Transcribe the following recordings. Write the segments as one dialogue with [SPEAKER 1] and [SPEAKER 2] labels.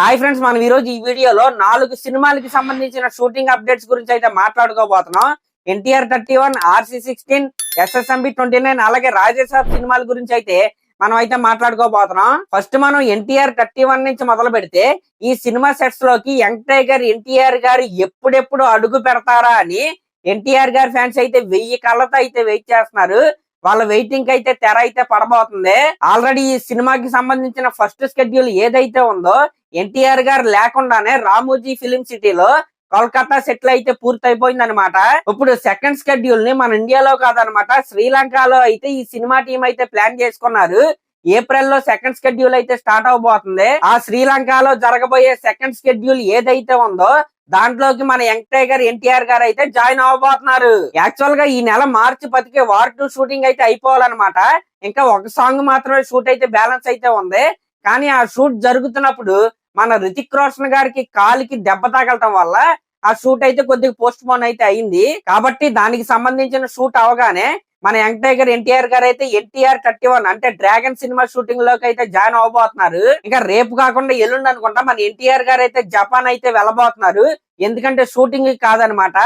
[SPEAKER 1] Hi friends, మనం ఈ రోజు ఈ వీడియోలో 4 సినిమాలకి సంబంధించిన షూటింగ్ అప్డేట్స్ గురించి అయితే మాట్లాడుకోబోతున్నాం. NTR31, RC16, SSMB29 అలాగే రాజేసాబ్ సినిమాల గురించి అయితే మనం అయితే మాట్లాడుకోబోతున్నాం. ఫస్ట్ మనం NTR31 నుంచి మొదలు పెడితే ఈ సినిమా సెట్స్ లోకి యంగ్ టైగర్ ఎన్టీఆర్ గారు ఎప్పుడెప్పుడు అడుగు పెడతారా అని ఎన్టీఆర్ గారి ఫ్యాన్స్ అయితే 1000 కళ్ళతో అయితే వెయిట్ చేస్తున్నారు. వాళ్ళ వెయిటింగ్ అయితే తెర అయితే పడబోతుంది. ఆల్రెడీ ఈ సినిమాకి సంబంధించిన ఫస్ట్ షెడ్యూల్ ఏదైతే ఉందో ఎన్టీఆర్ గారు లేకుండానే రామోజీ ఫిలిం సిటీలో కోల్కతా సెటిల్ అయితే పూర్తయిపోయింది అనమాట. ఇప్పుడు సెకండ్ షెడ్యూల్ ని మన ఇండియాలో కాదనమాట, శ్రీలంకలో అయితే ఈ సినిమా టీం అయితే ప్లాన్ చేసుకున్నారు. ఏప్రిల్ లో సెకండ్ షెడ్యూల్ అయితే స్టార్ట్ అవబోతుంది. ఆ శ్రీలంకలో జరగబోయే సెకండ్ షెడ్యూల్ ఏదైతే ఉందో దాంట్లోకి మన యంగ్ టైగర్ ఎన్టీఆర్ గారు అయితే జాయిన్ అవ్వబోతున్నారు. యాక్చువల్ గా ఈ నెల మార్చి 10కి వార్ 2 షూటింగ్ అయితే అయిపోవాలన్నమాట. ఇంకా ఒక సాంగ్ మాత్రమే షూట్ అయితే బ్యాలెన్స్ అయితే ఉంది. కానీ ఆ షూట్ జరుగుతున్నప్పుడు మన రితిక్ రోషన్ గారికి కాలికి దెబ్బ తగలటం వల్ల ఆ షూట్ అయితే కొద్దిగా పోస్ట్ పోన్ అయితే అయింది. కాబట్టి దానికి సంబంధించిన షూట్ అవగానే మన యంగ్ టైగర్ ఎన్టీఆర్ గారు అయితే NTR31 అంటే డ్రాగన్ సినిమా షూటింగ్ లోకి అయితే జాయిన్ అవ్వబోతున్నారు. ఇంకా రేపు కాకుండా ఎల్లుండి అనుకుంటా మన ఎన్టీఆర్ గారు అయితే జపాన్ అయితే వెళ్ళబోతున్నారు. ఎందుకంటే షూటింగ్ కాదనమాట,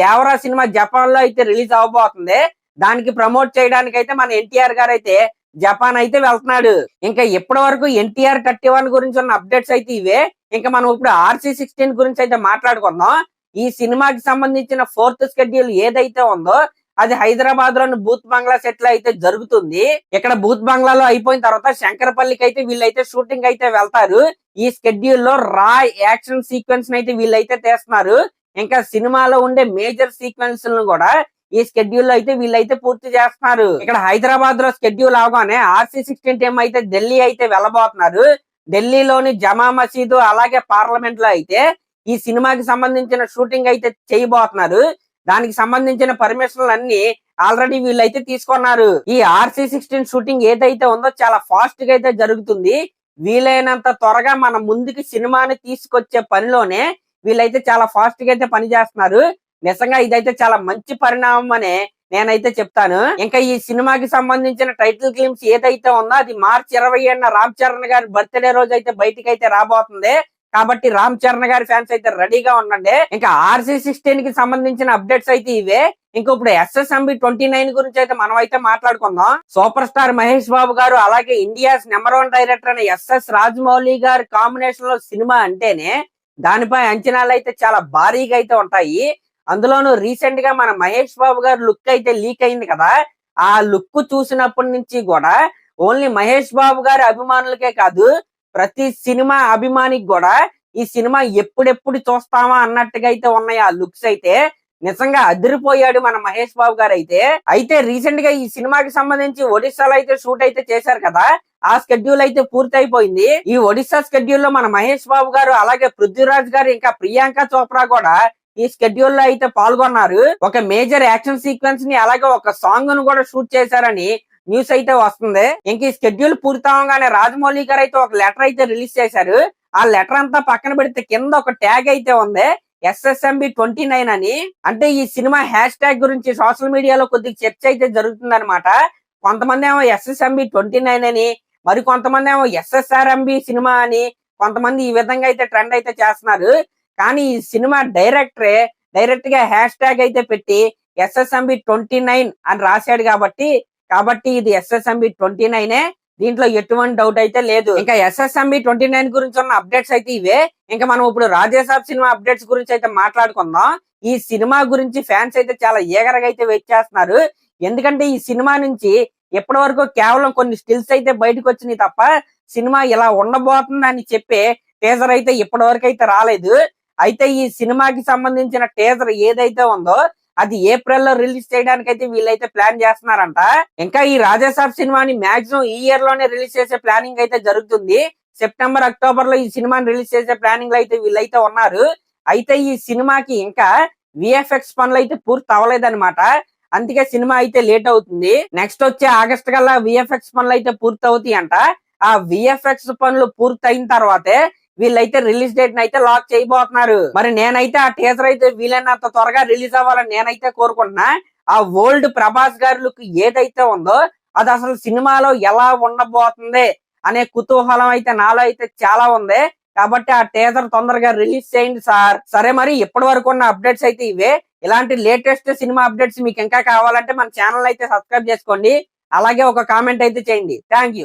[SPEAKER 1] దేవరా సినిమా జపాన్ లో అయితే రిలీజ్ అవ్వబోతుంది. దానికి ప్రమోట్ చేయడానికి అయితే మన ఎన్టీఆర్ గారు అయితే జపాన్ అయితే వెళ్తున్నాడు. ఇంకా ఇప్పటి వరకు NTR31 గురించి ఉన్న అప్డేట్స్ అయితే ఇవే. ఇంకా మనం ఇప్పుడు RC16 గురించి అయితే మాట్లాడుకుందాం. ఈ సినిమాకి సంబంధించిన 4th షెడ్యూల్ ఏదైతే ఉందో అది హైదరాబాద్ లోని బూత్ బంగ్లా సెట్ లో అయితే జరుగుతుంది. ఇక్కడ బూత్ బంగ్లాలో అయిపోయిన తర్వాత శంకరపల్లికి అయితే వీళ్ళైతే షూటింగ్ అయితే వెళ్తారు. ఈ షెడ్యూల్ లో రా యాక్షన్ సీక్వెన్స్ అయితే వీళ్ళైతే తీస్తున్నారు. ఇంకా సినిమాలో ఉండే మేజర్ సీక్వెన్స్ కూడా ఈ షెడ్యూల్ లో అయితే వీళ్ళైతే పూర్తి చేస్తున్నారు. ఇక్కడ హైదరాబాద్ లో షెడ్యూల్ అవగానే RC16 టీం అయితే ఢిల్లీ అయితే వెళ్ళబోతున్నారు. ఢిల్లీలోని జమా మసీదు అలాగే పార్లమెంట్ లో అయితే ఈ సినిమాకి సంబంధించిన షూటింగ్ అయితే చేయబోతున్నారు. దానికి సంబంధించిన పర్మిషన్లు అన్ని ఆల్రెడీ వీళ్ళైతే తీసుకున్నారు. ఈ RC16 షూటింగ్ ఏదైతే ఉందో చాలా ఫాస్ట్ గా అయితే జరుగుతుంది. వీలైనంత త్వరగా మన ముందుకి సినిమాని తీసుకొచ్చే పనిలోనే వీళ్ళైతే చాలా ఫాస్ట్ గా అయితే పనిచేస్తున్నారు. నిజంగా ఇదైతే చాలా మంచి పరిణామం అనే నేనైతే చెప్తాను. ఇంకా ఈ సినిమాకి సంబంధించిన టైటిల్ క్లిమ్స్ ఏదైతే ఉందో అది మార్చి 20న రామ్ చరణ్ గారి బర్త్డే రోజు అయితే బయటికి అయితే రాబోతుంది. కాబట్టి రామ్ చరణ్ గారి ఫ్యాన్స్ అయితే రెడీగా ఉండండి. ఇంకా RC16 కి సంబంధించిన అప్డేట్స్ అయితే ఇవే. ఇంకా ఇప్పుడు SSMB29 గురించి అయితే మనం అయితే మాట్లాడుకుందాం. సూపర్ స్టార్ మహేష్ బాబు గారు అలాగే ఇండియాస్ #1 డైరెక్టర్ అయిన SS రాజమౌళి గారి కాంబినేషన్ లో సినిమా అంటేనే దానిపై అంచనాలు అయితే చాలా భారీగా అయితే ఉంటాయి. అందులోనూ రీసెంట్ గా మన మహేష్ బాబు గారు లుక్ అయితే లీక్ అయింది కదా. ఆ లుక్ చూసినప్పటి నుంచి కూడా ఓన్లీ మహేష్ బాబు గారి అభిమానులకే కాదు, ప్రతి సినిమా అభిమానికి కూడా ఈ సినిమా ఎప్పుడెప్పుడు చూస్తామా అన్నట్టుగా అయితే ఉన్నాయి ఆ లుక్స్ అయితే. నిజంగా అదిరిపోయాడు మన మహేష్ బాబు గారు అయితే. అయితే రీసెంట్ గా ఈ సినిమాకి సంబంధించి ఒడిస్సాలో అయితే షూట్ అయితే చేశారు కదా, ఆ షెడ్యూల్ అయితే పూర్తి అయిపోయింది. ఈ ఒడిస్సా షెడ్యూల్ లో మన మహేష్ బాబు గారు అలాగే పృథ్వీరాజ్ గారు ఇంకా ప్రియాంక చోప్రా కూడా ఈ షెడ్యూల్ లో అయితే పాల్గొన్నారు. ఒక మేజర్ యాక్షన్ సీక్వెన్స్ ని అలాగే ఒక సాంగ్ ను కూడా షూట్ చేశారని న్యూస్ అయితే వస్తుంది. ఇంక ఈ షెడ్యూల్ పూర్తి అవగానే రాజమౌళి గారు అయితే ఒక లెటర్ అయితే రిలీజ్ చేశారు. ఆ లెటర్ అంతా పక్కన పెడితే కింద ఒక ట్యాగ్ అయితే ఉంది, SSMB29 అని. అంటే ఈ సినిమా హ్యాష్ ట్యాగ్ గురించి సోషల్ మీడియాలో కొద్దిగా చర్చ అయితే జరుగుతుంది అనమాట. కొంతమంది ఏమో SSMB29 అని, మరి కొంతమంది ఏమో SSRMB సినిమా అని, కొంతమంది ఈ విధంగా అయితే ట్రెండ్ అయితే చేస్తున్నారు. కానీ ఈ సినిమా డైరెక్ట్ గా హ్యాష్ ట్యాగ్ అయితే పెట్టి SSMB29 అని రాశాడు కాబట్టి ఇది SSMB29. దీంట్లో ఎటువంటి డౌట్ అయితే లేదు. ఇంకా SSMB29 గురించి ఉన్న అప్డేట్స్ అయితే ఇవే. ఇంకా మనం ఇప్పుడు రాజేసాబ్ సినిమా అప్డేట్స్ గురించి అయితే మాట్లాడుకుందాం. ఈ సినిమా గురించి ఫ్యాన్స్ అయితే చాలా ఈగర్గా అయితే వెయిట్ చేస్తున్నారు. ఎందుకంటే ఈ సినిమా నుంచి ఇప్పటి వరకు కేవలం కొన్ని స్టిల్స్ అయితే బయటకు వచ్చినాయి తప్ప సినిమా ఇలా ఉండబోతుంది అని చెప్పే టీజర్ అయితే ఇప్పటి వరకు అయితే రాలేదు. అయితే ఈ సినిమాకి సంబంధించిన టీజర్ ఏదైతే ఉందో అది ఏప్రిల్ లో రిలీజ్ చేయడానికి అయితే వీళ్ళైతే ప్లాన్ చేస్తున్నారంట. ఇంకా ఈ రాజాసాబ్ సినిమాని మాక్సిమం ఈ ఇయర్ లోనే రిలీజ్ చేసే ప్లానింగ్ అయితే జరుగుతుంది. సెప్టెంబర్ అక్టోబర్ లో ఈ సినిమాని రిలీజ్ చేసే ప్లానింగ్ లో అయితే వీళ్ళైతే ఉన్నారు. అయితే ఈ సినిమాకి ఇంకా VFX పనులు అయితే పూర్తి అవ్వలేదన్నమాట. అందుకే సినిమా అయితే లేట్ అవుతుంది. నెక్స్ట్ వచ్చే ఆగస్ట్ కల్లా VFX పనులు అయితే పూర్తి అవుతాయి అంట. ఆ VFX పనులు పూర్తి అయిన తర్వాతే వీళ్ళైతే రిలీజ్ డేట్ అయితే లాక్ చేయబోతున్నారు. మరి నేనైతే ఆ టీజర్ అయితే వీలైనంత త్వరగా రిలీజ్ అవ్వాలని నేనైతే కోరుకుంటున్నా. ఆ ఓల్డ్ ప్రభాస్ గారి లుక్ ఏదైతే ఉందో అది అసలు సినిమాలో ఎలా ఉండబోతుంది అనే కుతూహలం అయితే నాలో అయితే చాలా ఉంది. కాబట్టి ఆ టీజర్ తొందరగా రిలీజ్ చేయండి సార్. సరే మరి ఇప్పటి వరకు ఉన్న అప్డేట్స్ అయితే ఇవే. ఇలాంటి లేటెస్ట్ సినిమా అప్డేట్స్ మీకు ఇంకా కావాలంటే మన ఛానల్ అయితే సబ్స్క్రైబ్ చేసుకోండి. అలాగే ఒక కామెంట్ అయితే చేయండి. Thank you.